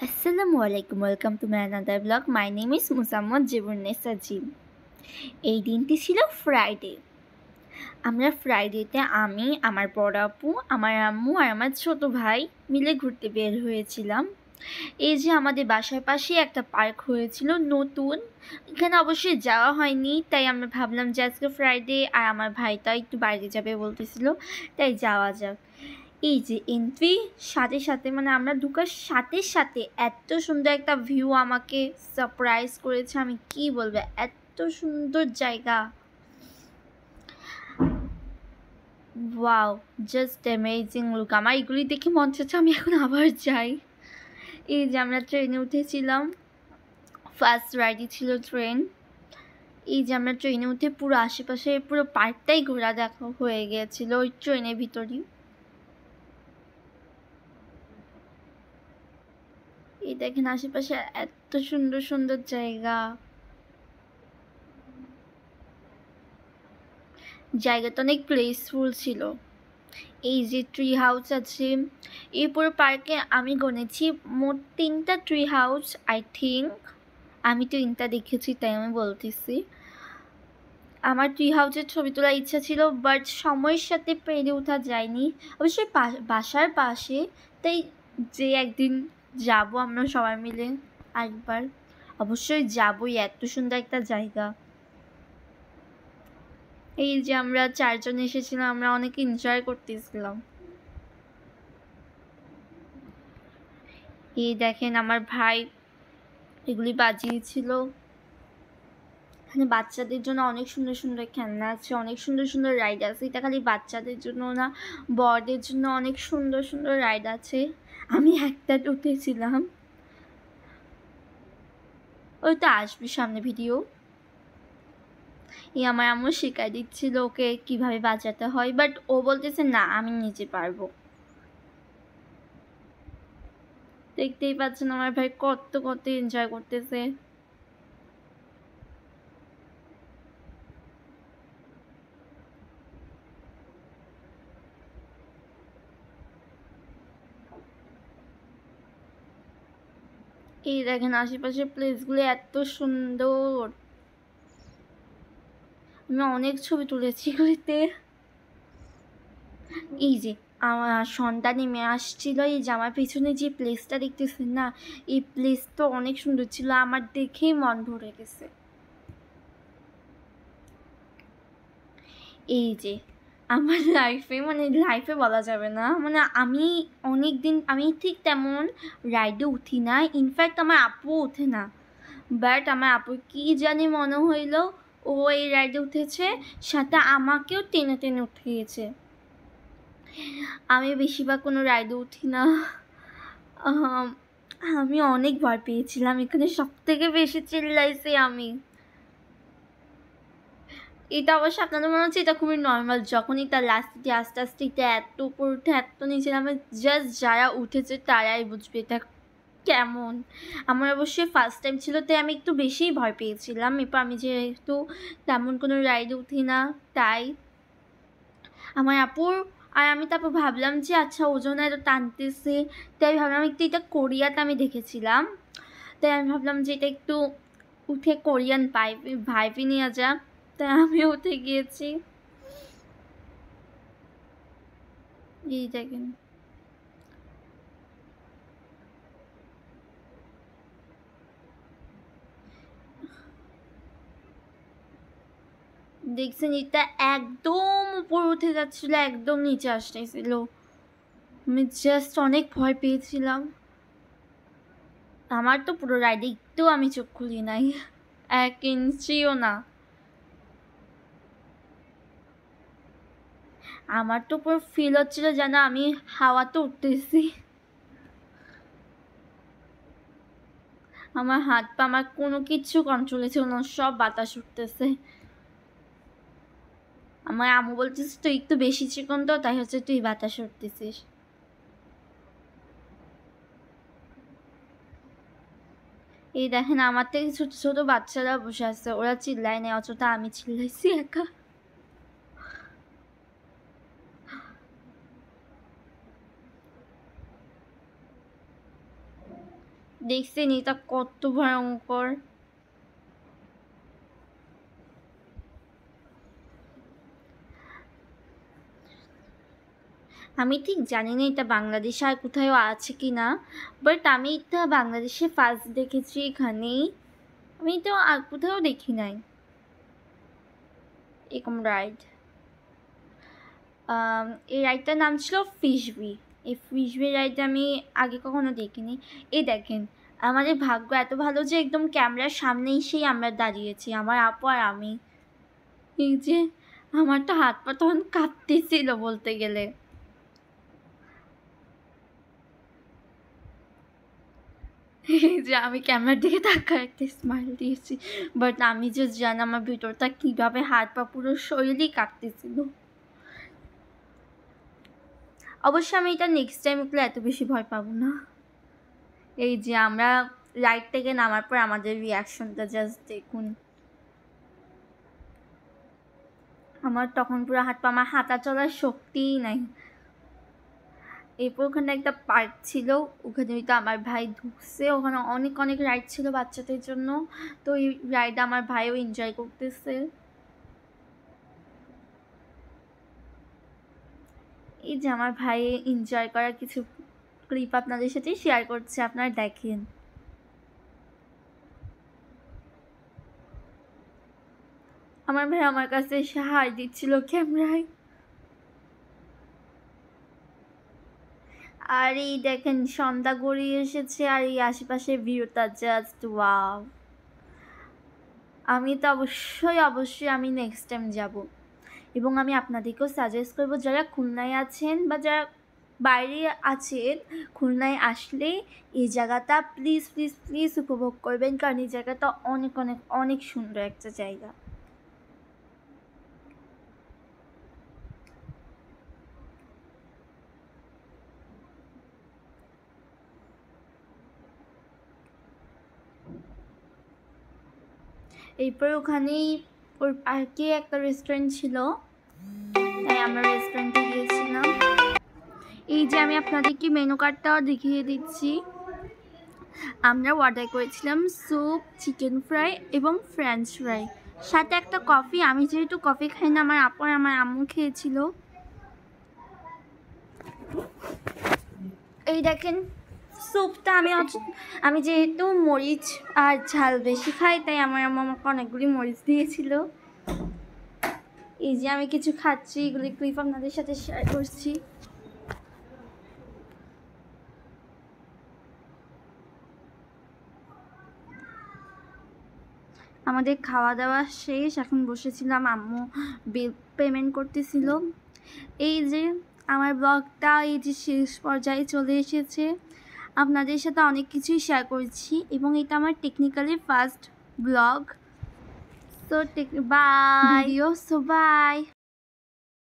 Assalamualaikum. Welcome to my another vlog. My name is Musammad Jiburnesa Jim. এই দিনটি ছিল Friday. আমরা ফ্রাইডেতে আমি, আমার বড় আপু, আমার আম্মু আর আমার ছোট ভাই মিলে ঘুরতে বের হয়েছিলাম। এই যে আমাদের বাসার পাশে একটা পার্ক হয়েছিল নতুন, এখানে অবশ্যই যাওয়া হয়নি, তাই আমরা ভাবলাম যে আজকে ফ্রাইডে আর আমার ভাইটা একটু বাইরে যাবে বলতেছিল, তাই যাওয়া যাক। এই যে এন্ট্রি সাথে সাথে মানে আমরা ঢোকার সাথে সাথে এত সুন্দর একটা ভিউ আমাকে সারপ্রাইজ করেছে, আমি কি বলবো, এত সুন্দর জায়গা, ওয়াও, জাস্ট অ্যামেজিং লুক। আমার এগুলি দেখে মনে হচ্ছে আমি এখন আবার যাই। এই যে আমরা ট্রেনে উঠেছিলাম, ফার্স্ট রাইডই ছিল ট্রেন। এই যে আমরা ট্রেনে উঠে পুরো আশেপাশে পুরো পার্কটাই ঘোরা দেখা হয়ে গিয়েছিল ওই ট্রেনের ভিতরেই। এই দেখেন আশেপাশে এত সুন্দর সুন্দর জায়গা, জায়গাটা অনেক প্লেসফুল ছিল। এই যে ট্রি হাউস আছে এই পুরো পার্কে, আমি গনেছি মোট 3টা ট্রি হাউস, আই থিঙ্ক আমি 3টা দেখেছি তাই আমি বলতেছি। আমার ট্রি হাউসের ছবি তোলার ইচ্ছা ছিল, বাট সময়ের সাথে পেরে ওঠা যায়নি। অবশ্যই বাসার পাশে, তাই যে একদিন যাব আমরা সবাই মিলে একবার, অবশ্যই যাবই, এত সুন্দর একটা জায়গা। এই যে আমরা 4জন এসেছিলাম, আমরা অনেক এনজয় করতেছিলাম। এই দেখেন আমার ভাই এগুলি বাজিয়েছিল। এখানে বাচ্চাদের জন্য অনেক সুন্দর সুন্দর খেলনা আছে, অনেক সুন্দর সুন্দর রাইড আছে। এটা খালি বাচ্চাদের জন্য না, বড়দের জন্য অনেক সুন্দর সুন্দর রাইড আছে। আমি একটা উঠেছিলাম, ওই তো আসবে সামনে ভিডিও। এই আমার আম্মু শেখাই দিচ্ছিল ওকে কিভাবে বাজাতে হয়, বাট ও বলতেছে না আমি নিজে পারবো। দেখতেই পাচ্ছেন আমার ভাই কত কত এনজয় করতেছে। এই দেখেন আশেপাশের প্লেসগুলো এত সুন্দর, আমি অনেক ছবি তুলেছি এগুলিতে। এই যে আমার সন্ধ্যা নেমে আসছিল, এই যে আমার পেছনে যে প্লেসটা দেখতেছেন না, এই প্লেসটা অনেক সুন্দর ছিল, আমার দেখেই মন ভরে গেছে। এই যে আমার লাইফে মানে লাইফে বলা যাবে না, মানে আমি অনেক দিন আমি ঠিক তেমন রাইডে উঠি না, ইনফ্যাক্ট আমার আপু ওঠে না, বাট আমার আপুর কী জানি মনে হইলো ও এই রাইডে উঠেছে, সাথে আমাকেও টেনে টেনে উঠিয়েছে। আমি বেশিরভাগ কোনো রাইডে উঠি না। আমি অনেক ভয় পেয়েছিলাম, এখানে সব থেকে বেশি চিল্লাইছি আমি। এটা অবশ্য আপনাদের মনে হচ্ছে এটা খুবই নর্মাল, যখনই তার লাস্ট দিয়ে আস্তে আস্তে এটা এত উপর উঠে এত নিচে নামে, জাস্ট যারা উঠেছে তারাই বুঝবে এটা কেমন। আমার অবশ্যই ফার্স্ট টাইম ছিল তাই আমি একটু বেশিই ভয় পেয়েছিলাম, এরপর আমি যেহেতু তেমন কোনো রাইডে উঠি না তাই আমার আপুর আর আমি তারপর ভাবলাম যে আচ্ছা ওজন এত টানতেছে, তাই ভাবলাম একটু এটা কোরিয়াতে আমি দেখেছিলাম, তাই আমি ভাবলাম যে এটা একটু উঠে কোরিয়ান ভাইবই নিয়ে যাক, তাই আমি উঠে গিয়েছি। এই দেখেন দেখছেন এটা একদম উপর উঠে যাচ্ছিল, একদম নিচে আসতেছিল, আমি জাস্ট অনেক ভয় পেয়েছিলাম। আমার তো পুরো রাইডে একটু আমি চোখ খুলি নাই, 1 ইঞ্চিও না। আমার তো পুরো ফিল হচ্ছিল যেন আমি হাওয়াতে উঠতেছি, আমার হাত পা আমার কোনো কিছু কন্ট্রোলে ছিল না, সব বাতাস উঠতেছে। আমার আম্মু বলতেছে তুই একটু বেশি চিকন তো, তাই হচ্ছে তুই বাতাস উঠতেছিস। এই দেখেন আমার থেকে ছোট ছোট বাচ্চারা বসে আছে, ওরা চিল্লায় নেই, অযথা আমি চিল্লাইছি একা। দেখছেন এটা কত ভয়ঙ্কর। আমি ঠিক জানি না এটা বাংলাদেশে আর কোথাও আছে কি না, বাট আমি এটা বাংলাদেশে ফার্স্ট দেখেছি এখানেই। আমি এটা আর কোথাও দেখি নাই এরকম রাইড। এই রাইডটার নাম ছিল ফিশবি। এই ফিশবি রাইড আমি আগে কখনো দেখিনি। এই দেখেন আমাদের ভাগ্য এত ভালো যে একদম ক্যামেরার সামনে এসেই আমরা দাঁড়িয়েছি, আমার আপু আর আমি। এই যে আমার তো হাত পা তখন কাঁপতেছিল বলতে গেলে। এই যে আমি ক্যামেরার দিকে তাকায় একটা স্মাইল দিয়েছি, বাট আমি যে জানি আমার ভিতরটা কীভাবে হাত পা পুরো শরীরই কাঁপতেছিল। অবশ্য আমি এটা নেক্সট টাইম উঠলে এত বেশি ভয় পাবো না। এই যে আমরা রাইড থেকে নামার পর আমাদের রিয়াকশনটা জাস্ট দেখুন। আমার তখন পুরো হাত পা, আমার হাঁটা চলার শক্তিই নাই। এরপর ওখানে একটা পার্ক ছিল, ওখানে তো আমার ভাই ঢুকছে, ওখানে অনেক অনেক রাইড ছিল বাচ্চাদের জন্য। তো এই রাইড আমার ভাইও এনজয় করতেছে। এই যে আমার ভাই এনজয় করার কিছু ক্লিপ আপনাদের সাথে শেয়ার করছে, আপনারা দেখেন। আমার ভাই আমার কাছে এসে হাই দিচ্ছিল ক্যামেরায়। আর এই দেখেন সন্ধ্যা গড়িয়ে এসেছে আর এই আশেপাশের ভিউটা জাস্ট ওয়াও। আমি তো অবশ্যই আমি নেক্সট টাইম যাব, এবং আমি আপনাদেরকেও সাজেস্ট করবো যারা খুলনায় আছেন বা যারা বাইরে আছেন, খুলনায় আসলে এই জায়গাটা প্লিজ প্লিজ প্লিজ উপভোগ করবেন, কারণ এই জায়গাটা অনেক অনেক অনেক সুন্দর একটা জায়গা। এরপর ওখানেই ওর পার্কে একটা রেস্টুরেন্ট ছিল, তাই আমরা রেস্টুরেন্টে গিয়েছিলাম। এই যে আমি আপনাদেরকে মেনু কার্ডটাও দেখিয়ে দিচ্ছি। আমরা অর্ডার করেছিলাম স্যুপ, চিকেন ফ্রাই এবং ফ্রেঞ্চ ফ্রাই, সাথে একটা কফি। আমি যেহেতু কফি খাই না, আমার আপু আর আমার আম্মু খেয়েছিল। এই দেখেন স্যুপটা আমি যেহেতু মরিচ আর ঝাল বেশি খাই, তাই আমার আম্মু আমাকে অনেকগুলি মরিচ দিয়েছিল। এই যে আমি কিছু খাচ্ছি, এগুলি ক্লিপ আপনাদের সাথে শেয়ার করছি। আমাদের খাওয়া দাওয়া শেষ, এখন বসেছিলাম, আম্মু বিল পেমেন্ট করতেছিল। এই যে আমার ব্লগটা এই যে শেষ পর্যায়ে চলে এসেছে, আপনাদের সাথে অনেক কিছুই শেয়ার করছি, এবং এটা আমার technically first blog. So bye video, so by.